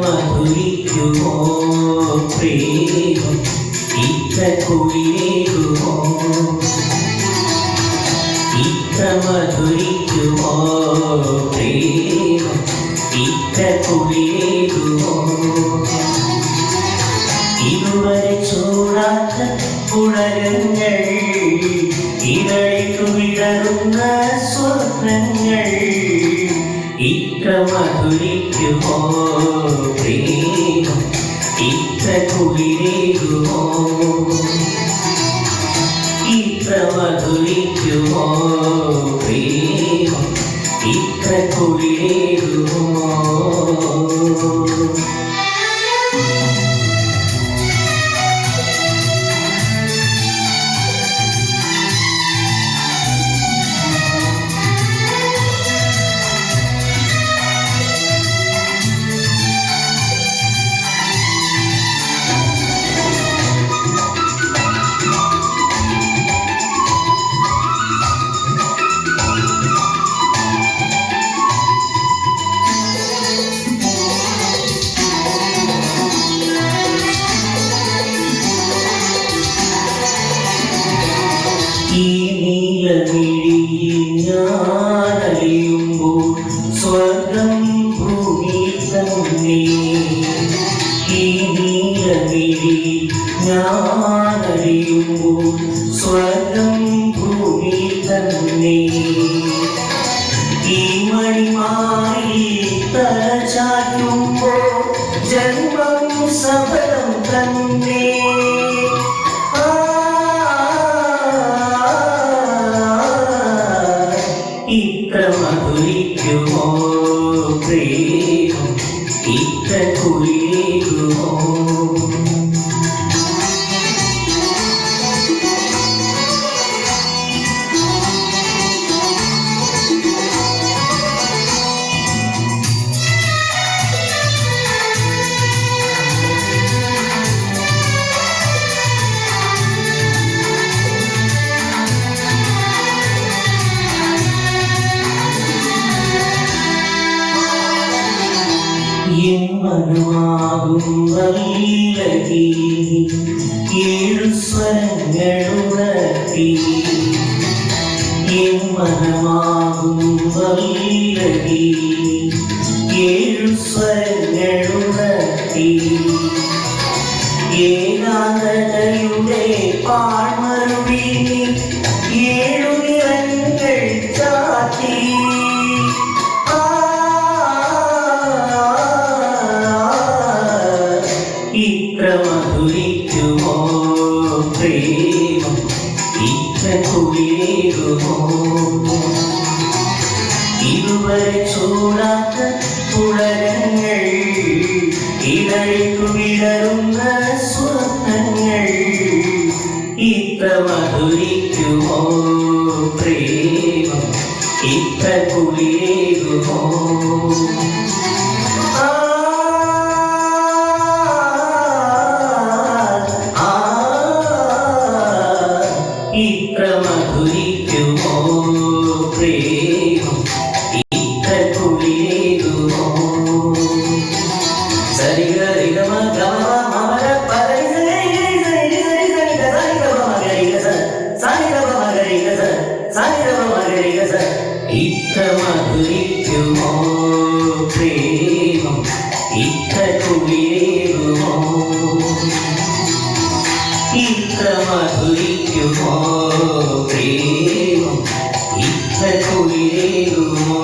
മധുരിക്കുമോ പ്രേമം ഇത്ര കുളിരേകുമോ ഇത്ര മധുരിക്കുമോ പ്രേമം ഇത്ര കുളിരേകുമോ ഇതുവരെ ചൂടാത്ത പുളകങ്ങൾ ഇതളിക്കു വിടരുന്ന സ്വപ്നങ്ങൾ ഇത്ര മധുരിക്കുമോ പ്രേമം ഇത്ര കുളിരേകുമോ ഇത്ര മധുരിക്കുമോ പ്രേമം ഇത്ര കുളിരേകുമോ ഈ നീലമിഴിയിൽ ഞാനലിയുമ്പോൾ സ്വർഗം ഭൂമി തന്നെ ഈ നീലമിഴിയിൽ ഞാനലിയുമ്പോൾ സ്വർഗം ഭൂമി തന്നെ ഈ മണിമാറി തലചാറ്റുമ്പോൾ ജന്മം സഫലം തന്നെ ഇത്ര മധുരിക്കുമോ പ്രേമം ഇത്ര കുളിരേകുമോ എൻ മനുമാകും വല്ലകി ഏഴു സ്വരങ്ങളുണർത്തി എൻ മനമാകും വല്ലകി ഏഴു സ്വരങ്ങളുണർത്തി ഏകാന്തതയുടെ പാഴ്മരുവി ഏഴു നിറങ്ങൾ ചാത്തി ഇത്ര മധുരിക്കുമോ പ്രേമം ഇത്ര കുളിരേകുമോ ഇതുവരെ ചൂടാത്ത പുളകങ്ങൾ ഇതളിക്കു വിടരുന്ന സ്വപ്നങ്ങൾ ഇത്ര മധുരിക്കുമോ പ്രേമം ഇത്ര കുളിരേകുമോ ഇത്ര മധുരിക്കുമോ പ്രേമം ഇത്ര കുളിരേകുമോ സരിഗരിഗമ ഗമ മമര ഇത്ര മധുരിക്കുമോ പ്രേമം ഇത്ര കുളിരേകുമോ ഇത്ര മധുരിക്കുമോ പ്രേമം ഇത്ര കുളിരേകുമോ